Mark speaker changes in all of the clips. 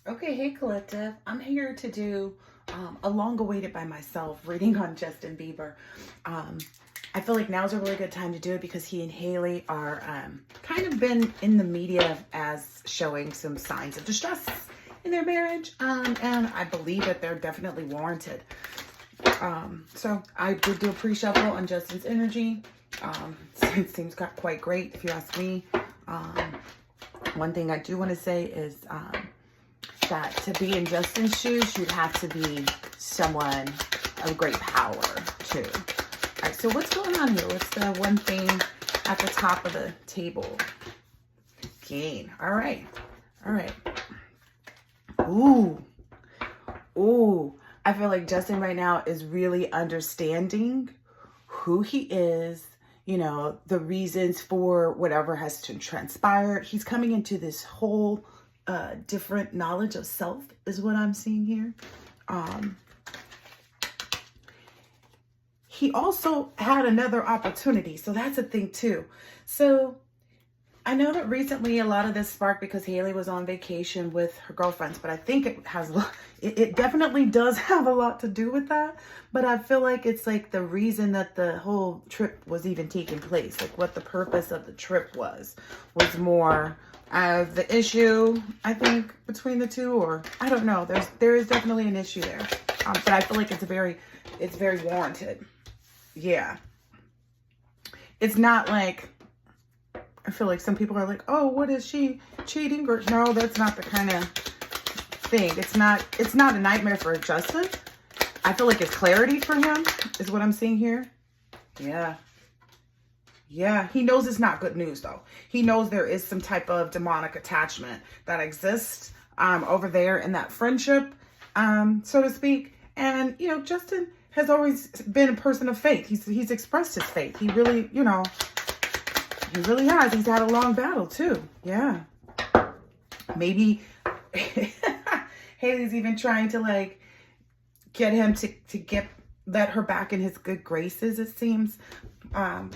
Speaker 1: Okay, hey collective. I'm here to do a long awaited by myself reading on Justin Bieber. Um, I feel like now's a really good time to do it because he and Haley are kind of been in the media as showing some signs of distress in their marriage. And I believe that they're definitely warranted. So I did do a pre-shuffle on Justin's energy. It seems quite great if you ask me. One thing I do want to say is that to be in Justin's shoes, you'd have to be someone of great power too. All right, so what's going on here? What's the one thing at the top of the table? Gain. All right. All right. Ooh. Ooh. I feel like Justin right now is really understanding who he is, you know, the reasons for whatever has transpired. He's coming into this whole different knowledge of self is what I'm seeing here. He also had another opportunity. So that's a thing too. So I know that recently a lot of this sparked because Haley was on vacation with her girlfriends, but I think it definitely does have a lot to do with that. But I feel like it's like the reason that the whole trip was even taking place, like what the purpose of the trip was more the issue, I think, between the two, or I don't know. There is definitely an issue there, but I feel like it's very warranted. Yeah, it's not like. I feel like some people are like, oh, what is she cheating? Or no, that's not the kind of thing. It's not a nightmare for Justin. I feel like it's clarity for him is what I'm seeing here. Yeah. Yeah. He knows it's not good news though. He knows there is some type of demonic attachment that exists over there in that friendship, so to speak. And, you know, Justin has always been a person of faith. He's expressed his faith. He really, you know, he really has. He's had a long battle too. Yeah. Maybe Haley's even trying to like get him to let her back in his good graces, it seems,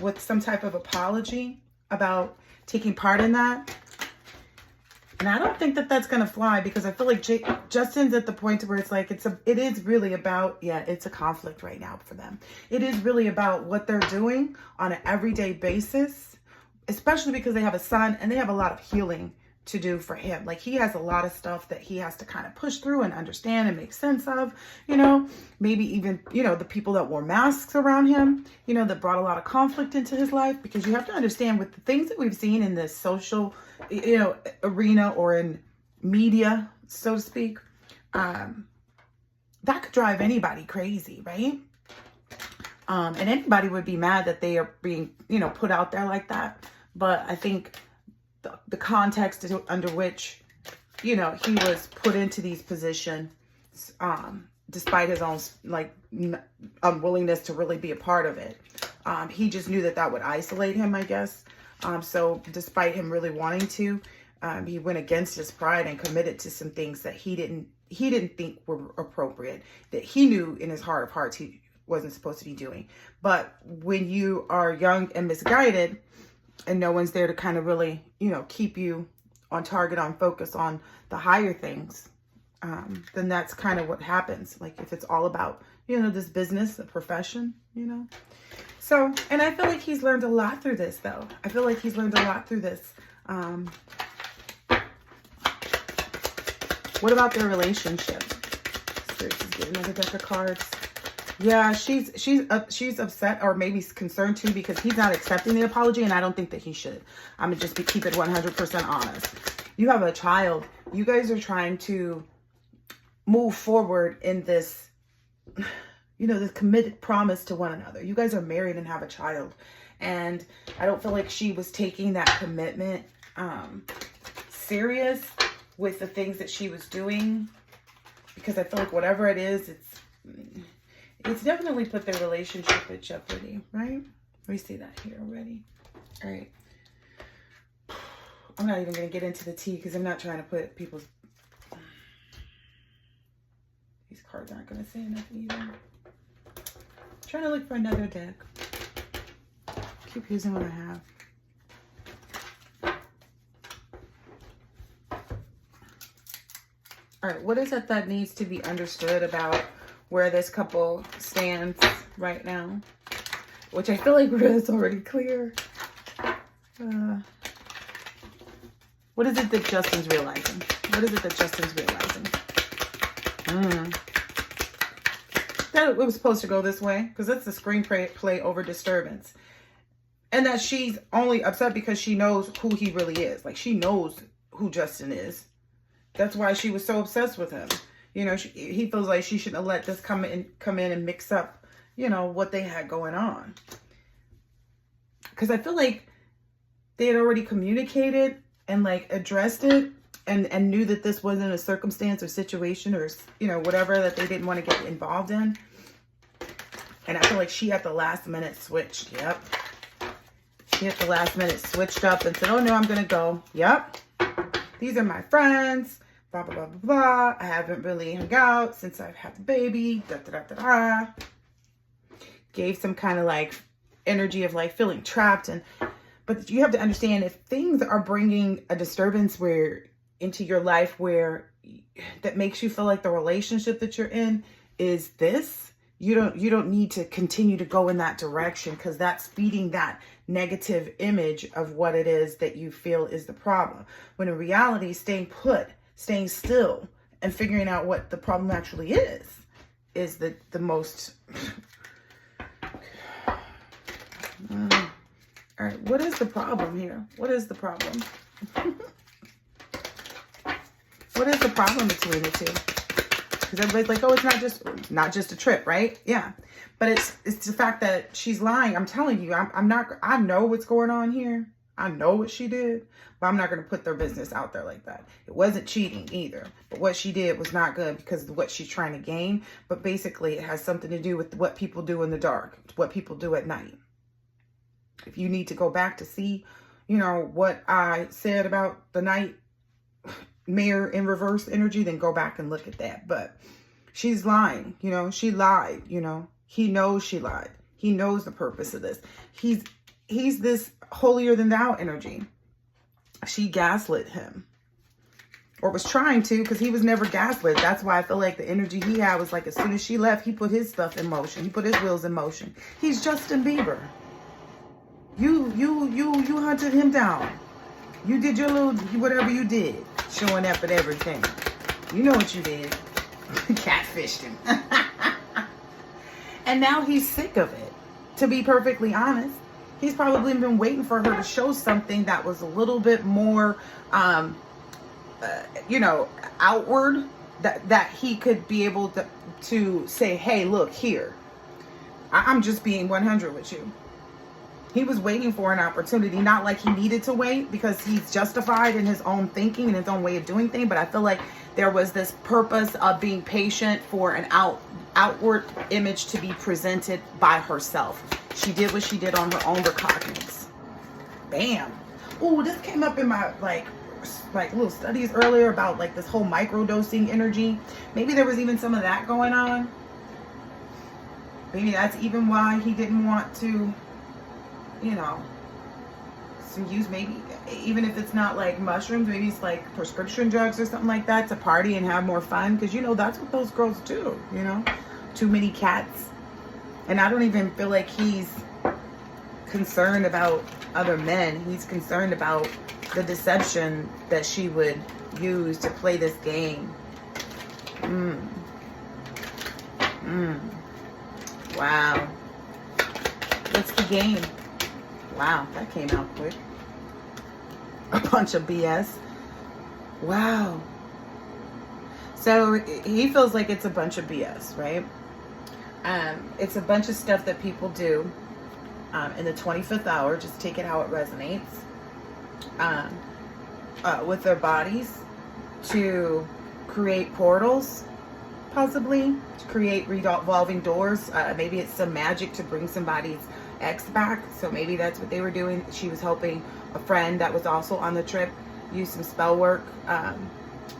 Speaker 1: with some type of apology about taking part in that. And I don't think that that's going to fly because I feel like Justin's at the point where it's like, it is really about, yeah, it's a conflict right now for them. It is really about what they're doing on an everyday basis, especially because they have a son and they have a lot of healing to do for him. Like he has a lot of stuff that he has to kind of push through and understand and make sense of, you know, maybe even, you know, the people that wore masks around him, you know, that brought a lot of conflict into his life, because you have to understand with the things that we've seen in this social, you know, arena or in media, so to speak, that could drive anybody crazy, right? And anybody would be mad that they are being, you know, put out there like that. But I think the context under which, you know, he was put into these positions, despite his own like unwillingness to really be a part of it, he just knew that would isolate him, I guess. So despite him really wanting to, he went against his pride and committed to some things that he didn't think were appropriate, that he knew in his heart of hearts he wasn't supposed to be doing. But when you are young and misguided and no one's there to kind of really, you know, keep you on target, on focus on the higher things, then that's kind of what happens. Like if it's all about, you know, this business, a profession, you know. So, and I feel like he's learned a lot through this though. I feel like he's learned a lot through this. What about their relationship? So just get another deck of cards. Yeah, she's upset or maybe concerned too because he's not accepting the apology, and I don't think that he should. I'm gonna just keep it 100% honest. You have a child. You guys are trying to move forward in this, you know, this committed promise to one another. You guys are married and have a child, and I don't feel like she was taking that commitment serious with the things that she was doing, because I feel like whatever it is, it's definitely put their relationship at jeopardy, right? We see that here already. All right. I'm not even going to get into the tea because I'm not trying to put people's... These cards aren't going to say enough either. I'm trying to look for another deck. Keep using what I have. All right, what is it that needs to be understood about where this couple stands right now? Which I feel like is already clear. What is it that Justin's realizing? What is it that Justin's realizing? That it was supposed to go this way, because that's the screenplay over disturbance. And that she's only upset because she knows who he really is. Like, she knows who Justin is. That's why she was so obsessed with him. You know, he feels like she shouldn't have let this come in and mix up, you know, what they had going on. Because I feel like they had already communicated and like addressed it and knew that this wasn't a circumstance or situation or, you know, whatever that they didn't want to get involved in. And I feel like she at the last minute switched. Yep. She at the last minute switched up and said, oh no, I'm going to go. Yep. These are my friends. Blah, blah, blah, blah, blah. I haven't really hung out since I've had the baby. Da, da, da, da, da. Gave some kind of like energy of like feeling trapped. But you have to understand, if things are bringing a disturbance into your life where that makes you feel like the relationship that you're in is this, you don't need to continue to go in that direction, because that's feeding that negative image of what it is that you feel is the problem. When in reality, staying put, staying still, and figuring out what the problem actually is the most. All right, what is the problem here? What is the problem? What is the problem between the two? Because everybody's like, oh, it's not just a trip, right? Yeah, but it's the fact that she's lying. I'm telling you, I know what's going on here. I know what she did, but I'm not going to put their business out there like that. It wasn't cheating either, but what she did was not good because of what she's trying to gain. But basically, it has something to do with what people do in the dark, what people do at night. If you need to go back to see, you know, what I said about the night mirror in reverse energy, then go back and look at that. But she's lying, you know, she lied, you know, he knows she lied. He knows the purpose of this. He's this holier than thou energy. She gaslit him, or was trying to, because he was never gaslit. That's why I feel like the energy he had was like, as soon as she left, he put his stuff in motion. He put his wheels in motion. He's Justin Bieber. You hunted him down. You did your little, whatever you did, showing up at everything. You know what you did. Catfished him. And now he's sick of it. To be perfectly honest, he's probably been waiting for her to show something that was a little bit more, you know, outward, that he could be able to say, hey, look here. I'm just being 100 with you. He was waiting for an opportunity, not like he needed to wait because he's justified in his own thinking and his own way of doing things. But I feel like there was this purpose of being patient for an outward image to be presented by herself. She did what she did on her own recognizance. Bam. Oh, this came up in my like little studies earlier about like this whole microdosing energy. Maybe there was even some of that going on. Maybe that's even why he didn't want to, you know, use, maybe even if it's not like mushrooms, maybe it's like prescription drugs or something like that to party and have more fun. Because, you know, that's what those girls do, you know, too many cats. And I don't even feel like he's concerned about other men. He's concerned about the deception that she would use to play this game. Wow. What's the game? Wow, that came out quick. A bunch of BS. Wow. So he feels like it's a bunch of BS, right? It's a bunch of stuff that people do in the 25th hour. Just take it how it resonates. With their bodies to create portals, possibly. To create revolving doors. Maybe it's some magic to bring somebody's ex back. So maybe that's what they were doing. She was helping a friend that was also on the trip use some spell work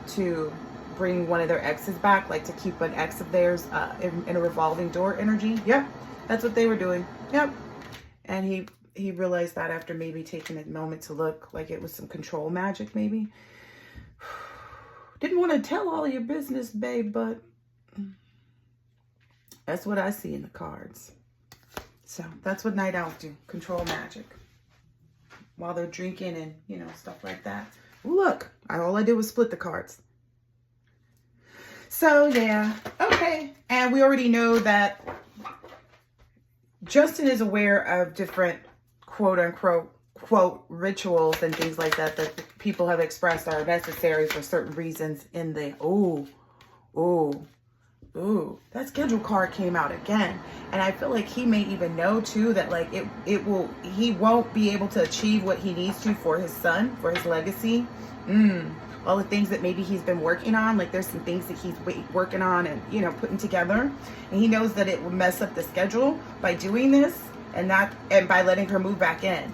Speaker 1: to bring one of their exes back, like to keep an ex of theirs in a revolving door energy. Yep, that's what they were doing. Yep. And he realized that after maybe taking a moment to look, like it was some control magic, maybe. Didn't want to tell all your business, babe, but that's what I see in the cards. So that's what night owls do. Control magic. While they're drinking and, you know, stuff like that. Ooh, look, all I did was split the cards. So, yeah. Okay. And we already know that Justin is aware of different quote-unquote quote rituals and things like that that people have expressed are necessary for certain reasons in the that schedule card came out again. And I feel like he may even know too that like he won't be able to achieve what he needs to for his son, for his legacy. All the things that maybe he's been working on, like there's some things that he's working on and, you know, putting together, and he knows that it will mess up the schedule by doing this and by letting her move back in.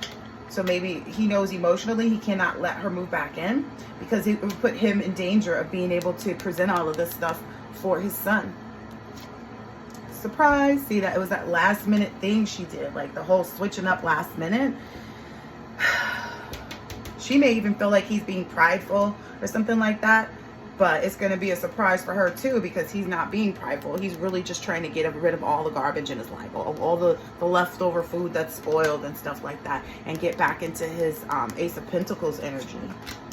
Speaker 1: So maybe he knows emotionally he cannot let her move back in because it would put him in danger of being able to present all of this stuff for his son. Surprise. See, that it was that last minute thing she did, like the whole switching up last minute. She may even feel like he's being prideful or something like that, but it's going to be a surprise for her too because he's not being prideful. He's really just trying to get rid of all the garbage in his life, all the leftover food that's spoiled and stuff like that, and get back into his Ace of Pentacles energy.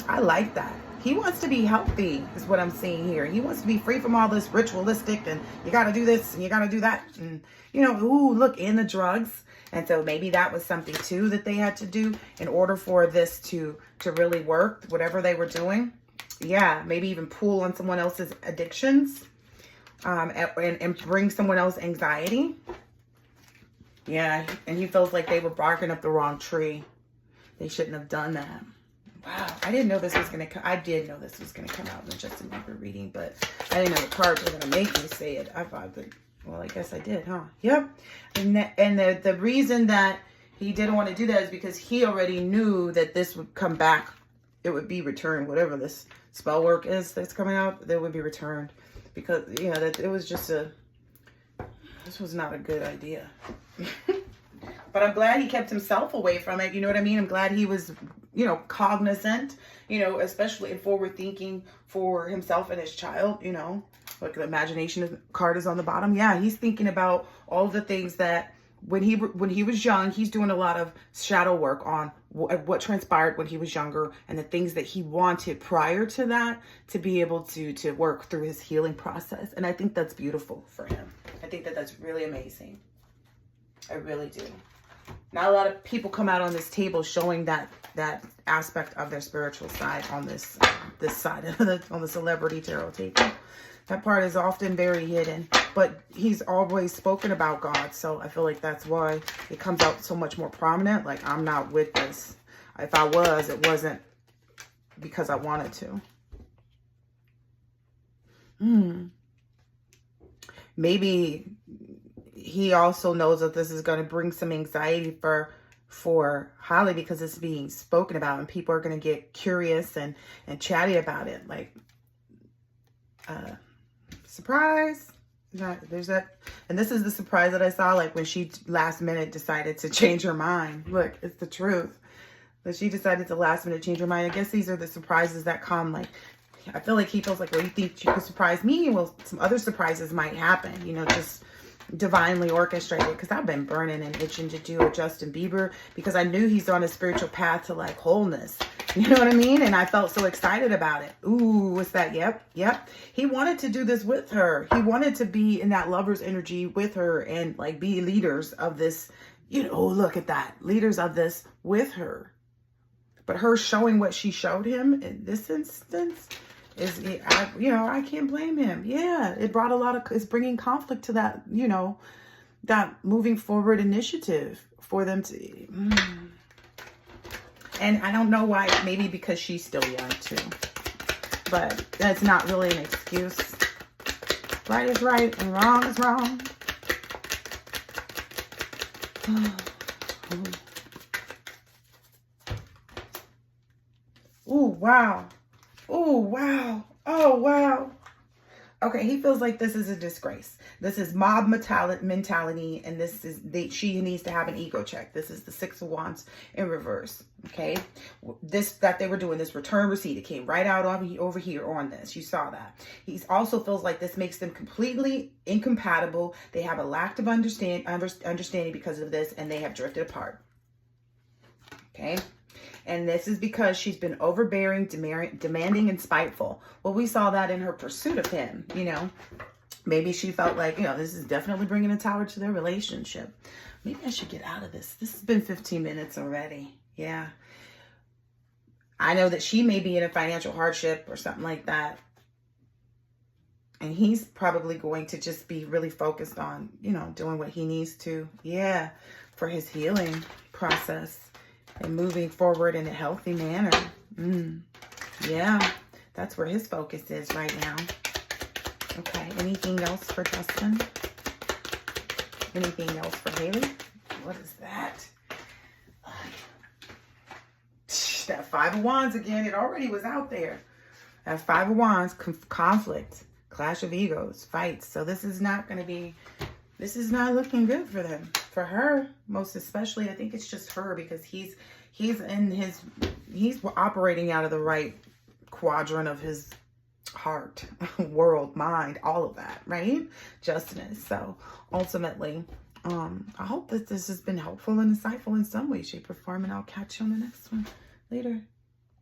Speaker 1: I like that. He wants to be healthy is what I'm seeing here. He wants to be free from all this ritualistic and you got to do this and you got to do that. And, you know, ooh, look, in the drugs. And so maybe that was something too that they had to do in order for this to really work, whatever they were doing. Yeah, maybe even pull on someone else's addictions and bring someone else anxiety. Yeah, and he feels like they were barking up the wrong tree. They shouldn't have done that. Wow, I didn't know this was going to come. I did know this was going to come out in the Justin Bieber reading, but I didn't know the cards were going to make me say it. I thought that, well, I guess I did, huh? Yep. And the reason that he didn't want to do that is because he already knew that this would come back. It would be returned. Whatever this spell work is that's coming out, that would be returned. Because, you know, that it was just this was not a good idea. But I'm glad he kept himself away from it. You know what I mean? I'm glad he was, you know, cognizant, you know, especially in forward thinking for himself and his child, you know. Like the imagination card is on the bottom. Yeah, he's thinking about all the things that when he was young, he's doing a lot of shadow work on what transpired when he was younger and the things that he wanted prior to that to be able to work through his healing process. And I think that's beautiful for him. I think that that's really amazing. I really do. Not a lot of people come out on this table showing that aspect of their spiritual side on this side on the celebrity tarot table. That part is often very hidden, but he's always spoken about God. So I feel like that's why it comes out so much more prominent. Like, I'm not with this. If I was, it wasn't because I wanted to. Maybe he also knows that this is going to bring some anxiety for Hailey because it's being spoken about and people are going to get curious and chatty about it. Like, surprise. There's that. And this is the surprise that I saw, like when she last minute decided to change her mind. Look, it's the truth. That she decided to last minute change her mind. I guess these are the surprises that come. Like, I feel like he feels like, well, you think you could surprise me? Well, some other surprises might happen, you know, just divinely orchestrated, because I've been burning and itching to do a Justin Bieber because I knew he's on a spiritual path to like wholeness. You know what I mean? And I felt so excited about it. Ooh, what's that? Yep. He wanted to do this with her. He wanted to be in that lover's energy with her and like be leaders of this, you know, look at that. Leaders of this with her. But her showing what she showed him in this instance is, you know, I can't blame him. Yeah, it brought it's bringing conflict to that, you know, that moving forward initiative for them to, And I don't know why, maybe because she's still young too. But that's not really an excuse. Right is right and wrong is wrong. Oh, wow. Oh, wow. Oh, wow. Okay, he feels like this is a disgrace. This is mob mentality, and this is she needs to have an ego check. This is the Six of Wands in reverse. Okay, this that they were doing this return receipt. It came right out over here on this. You saw that. He also feels like this makes them completely incompatible. They have a lack of understanding because of this, and they have drifted apart. Okay. And this is because she's been overbearing, demanding, and spiteful. Well, we saw that in her pursuit of him, you know. Maybe she felt like, you know, this is definitely bringing a tower to their relationship. Maybe I should get out of this. This has been 15 minutes already. Yeah. I know that she may be in a financial hardship or something like that. And he's probably going to just be really focused on, you know, doing what he needs to. Yeah. For his healing process. And moving forward in a healthy manner. Yeah, that's where his focus is right now. Okay, anything else for Justin? Anything else for Hailey? What is that? That Five of Wands again. It already was out there. That Five of Wands, conflict, clash of egos, fights. So this is not going to be... This is not looking good for them. For her, most especially, I think it's just her because he's operating out of the right quadrant of his heart, world, mind, all of that, right? Justin is. So ultimately, I hope that this has been helpful and insightful in some way, shape, or form, and I'll catch you on the next one later.